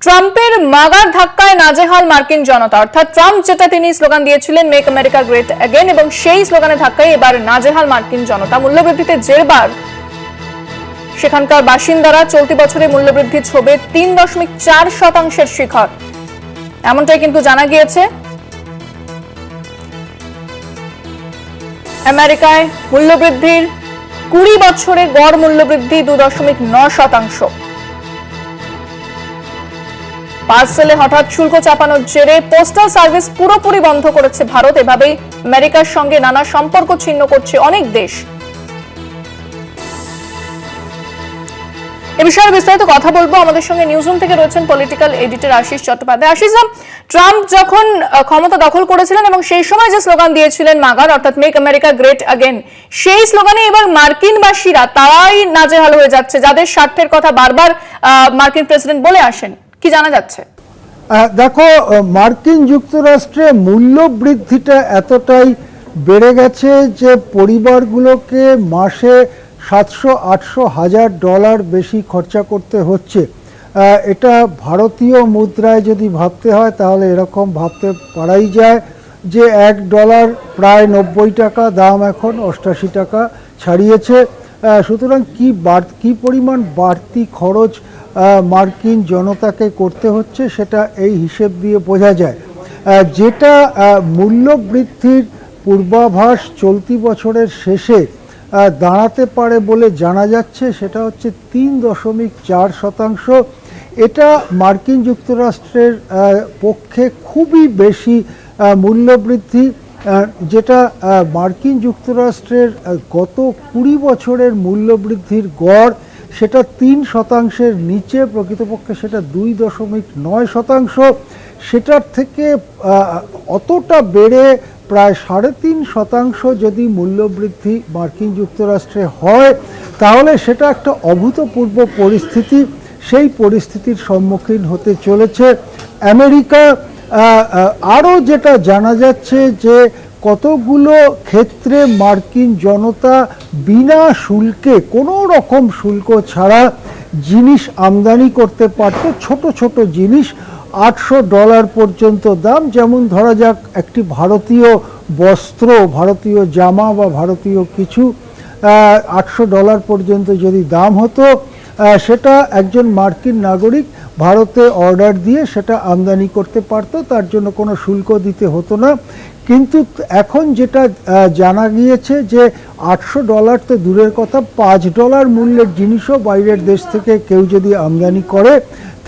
ট্রাম্পের মাগার ধাক্কায় নাজেহাল মার্কিন জনতা। অর্থাৎ ট্রাম্প যেটা তিনি স্লোগান দিয়েছিলেন মেক আমেরিকা গ্রেট অ্যাগেন, এবং সেই স্লোগানের ধাক্কায় এবার নাজেহাল মার্কিন জনতা। মূল্যবৃদ্ধিতে জেরবার সেখানকার বাসিন্দারা। চলতি বছরে মূল্যবৃদ্ধি ছবে 3.4% শিখর, এমনটাই কিন্তু জানা গিয়েছে। আমেরিকায় মূল্যবৃদ্ধির 20 বছরে গড় মূল্যবৃদ্ধি 2.9%। পার্সেলে হঠাৎ শুল্ক চাপানোর জেরে পোস্টাল সার্ভিস পুরোপুরি বন্ধ করেছে ভারত। এভাবেই আমেরিকার সঙ্গে নানা সম্পর্ক ছিন্ন করছে অনেক দেশ। এ বিষয়ে বিস্তারিত কথা বলবো। আমাদের সঙ্গে নিউজরুম থেকে রয়েছেন political editor Ashis Chattopadhyay. Ashis, Trump যখন ক্ষমতা দখল করেছিলেন এবং সেই সময় যে স্লোগান দিয়েছিলেন মাগার, অর্থাৎ মেক আমেরিকা গ্রেট অ্যাগেন, সেই স্লোগানে এবার মার্কিনবাসীরা তারাই নাজেহাল হয়ে যাচ্ছে, যাদের স্বার্থের কথা বারবার মার্কিন প্রেসিডেন্ট বলে আসেন। কি জানা যাচ্ছে? দেখো, মার্কিন যুক্তরাষ্ট্রে মূল্য বৃদ্ধিটা এতটাই বেড়ে গেছে যে পরিবারগুলোকে মাসে $700-800 বেশি খরচা করতে হচ্ছে। এটা ভারতীয় মুদ্রায় যদি ভাবতে হয় তাহলে এরকম ভাবতে পারাই যায় যে $1 প্রায় 90 টাকা দাম, এখন 88 টাকা ছাড়িয়েছে। সুতরাং কি পরিমাণ বাড়তি খরচ মার্কিন জনতাকে করতে হচ্ছে সেটা এই হিসেব দিয়ে বোঝা যায়। যেটা মূল্য বৃদ্ধির পূর্বাভাস চলতি বছরের শেষে দাঁড়াতে পারে বলে জানা যাচ্ছে সেটা হচ্ছে 3.4%। এটা মার্কিন যুক্তরাষ্ট্রের পক্ষে খুবই বেশি মূল্যবৃদ্ধি। যেটা মার্কিন যুক্তরাষ্ট্রের গত 20 বছরের মূল্যবৃদ্ধির গড় সেটা 3%-এর নিচে, প্রকৃতপক্ষে সেটা 2.9%। সেটার থেকে অতটা বেড়ে প্রায় 3.5% যদি মূল্যবৃদ্ধি মার্কিন যুক্তরাষ্ট্রে হয় তাহলে সেটা একটা অভূতপূর্ব পরিস্থিতি। সেই পরিস্থিতির সম্মুখীন হতে চলেছে আমেরিকা। আরও যেটা জানা যাচ্ছে যে কতগুলো ক্ষেত্রে মার্কিন জনতা বিনা শুল্কে, কোনো রকম শুল্ক ছাড়া জিনিস আমদানি করতে পারত। ছোট ছোট জিনিস $800 পর্যন্ত দাম, যেমন ধরা যাক একটি ভারতীয় বস্ত্র, ভারতীয় জামা বা ভারতীয় কিছু $800 পর্যন্ত যদি দাম হতো, সেটা একজন মার্কিন নাগরিক ভারতে অর্ডার দিয়ে সেটা আমদানি করতে পারত, তার জন্য কোনো শুল্ক দিতে হতো না। কিন্তু এখন যেটা জানা গিয়েছে যে $800 তো দূরের কথা, $5 মূল্যের জিনিসও বাইরের দেশ থেকে কেউ যদি আমদানি করে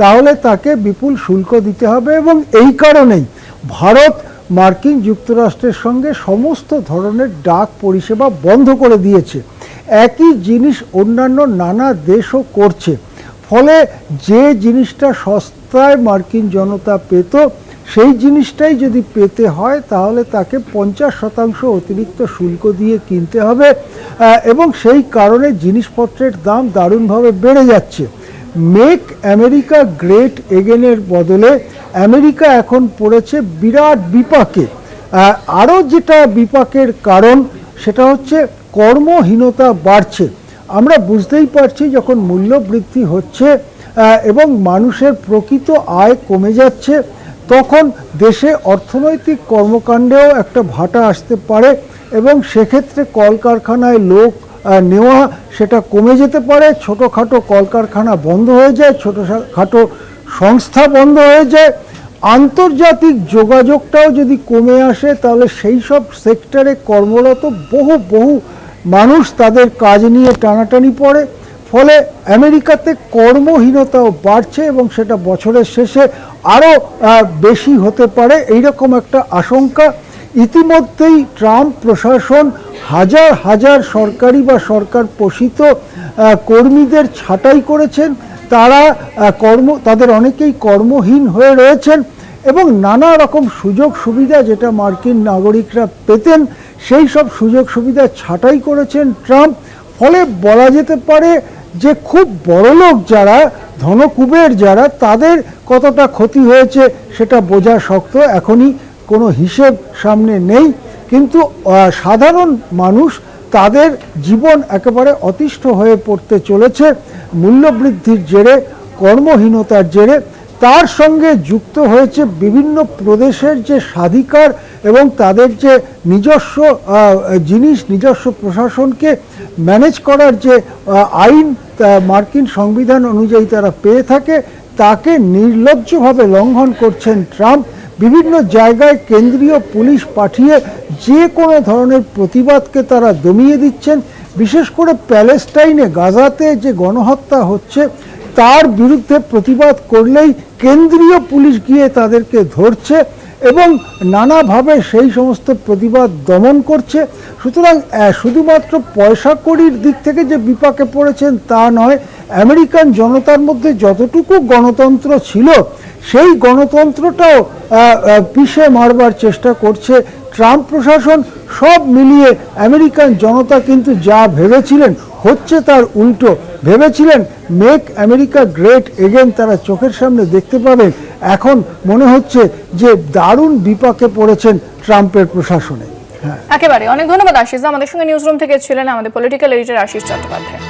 তাহলে তাকে বিপুল শুল্ক দিতে হবে। এবং এই কারণেই ভারত মার্কিন যুক্তরাষ্ট্রের সঙ্গে সমস্ত ধরনের ডাক পরিষেবা বন্ধ করে দিয়েছে। একই জিনিস অন্যান্য নানা দেশও করছে। ফলে যে জিনিসটা সস্তায় মার্কিন জনতা পেত সেই জিনিসটাই যদি পেতে হয় তাহলে তাকে 50% অতিরিক্ত শুল্ক দিয়ে কিনতে হবে, এবং সেই কারণে জিনিসপত্রের দাম দারুণভাবে বেড়ে যাচ্ছে। মেক আমেরিকা গ্রেট এগেনের বদলে আমেরিকা এখন পড়েছে বিরাট বিপাকে। আরও যেটা বিপাকের কারণ সেটা হচ্ছে কর্মহীনতা বাড়ছে। আমরা বুঝতেই পারছি যখন মূল্য বৃদ্ধি হচ্ছে এবং মানুষের প্রকৃত আয় কমে যাচ্ছে তখন দেশে অর্থনৈতিক কর্মকাণ্ডেও একটা ভাটা আসতে পারে, এবং সেক্ষেত্রে কলকারখানায় লোক নেওয়া সেটা কমে যেতে পারে। ছোটোখাটো কলকারখানা বন্ধ হয়ে যায়, ছোটোখাটো সংস্থা বন্ধ হয়ে যায়। আন্তর্জাতিক যোগাযোগটাও যদি কমে আসে তাহলে সেই সব সেক্টরে কর্মরত বহু মানুষ তাদের কাজ নিয়ে টানাটানি পড়ে। ফলে আমেরিকাতে কর্মহীনতাও বাড়ছে এবং সেটা বছরের শেষে আরও বেশি হতে পারে, এইরকম একটা আশঙ্কা। ইতিমধ্যেই ট্রাম্প প্রশাসন হাজার হাজার সরকারি বা সরকার পোষিত কর্মীদের ছাঁটাই করেছেন। তাদের অনেকেই কর্মহীন হয়ে রয়েছেন এবং নানা রকম সুযোগ সুবিধা যেটা মার্কিন নাগরিকরা পেতেন সেই সব সুযোগ সুবিধা ছাঁটাই করেছেন ট্রাম্প। ফলে বলা যেতে পারে যে খুব বড়লোক যারা, ধনকুবের যারা, তাদের কতটা ক্ষতি হয়েছে সেটা বোঝা শক্ত। এখনই কোনো হিসেব সামনে নেই, কিন্তু সাধারণ মানুষ তাদের জীবন একেবারে অতিষ্ঠ হয়ে পড়তে চলেছে মূল্যবৃদ্ধির জেরে, কর্মহীনতার জেরে। তার সঙ্গে যুক্ত হয়েছে বিভিন্ন প্রদেশের যে স্বাধিকার এবং তাদের যে নিজস্ব জিনিস, নিজস্ব প্রশাসনকে ম্যানেজ করার যে আইন মার্কিন সংবিধান অনুযায়ী তারা পেয়ে থাকে, তাকে নির্লজ্জভাবে লঙ্ঘন করছেন ট্রাম্প। বিভিন্ন জায়গায় কেন্দ্রীয় পুলিশ পাঠিয়ে যে কোনো ধরনের প্রতিবাদকে তারা দমিয়ে দিচ্ছেন। বিশেষ করে প্যালেস্টাইনে, গাজাতে যে গণহত্যা হচ্ছে তার বিরুদ্ধে প্রতিবাদ করলেই কেন্দ্রীয় পুলিশ গিয়ে তাদেরকে ধরছে এবং নানাভাবে সেই সমস্ত প্রতিবাদ দমন করছে। সুতরাং শুধুমাত্র পয়সা কড়ির দিক থেকে যে বিপাকে পড়েছেন তা নয়, আমেরিকান জনতার মধ্যে যতটুকু গণতন্ত্র ছিল সেই গণতন্ত্রটাও পিষে মারবার চেষ্টা করছে ট্রাম্প প্রশাসন। সব মিলিয়ে আমেরিকান জনতা কিন্তু যা ভেবেছিলেন হচ্ছে তার উল্টো। ভেবেছিলেন মেক আমেরিকা গ্রেট এগেন তারা চোখের সামনে দেখতে পাবেন, এখন মনে হচ্ছে যে দারুণ বিপাকে পড়েছেন ট্রাম্পের প্রশাসনে। একেবারে অনেক ধন্যবাদ আশিস। আমাদের সঙ্গে নিউজ রুম থেকে ছিলেন আমাদের পলিটিক্যাল এডিটর আশিস চট্টোপাধ্যায়।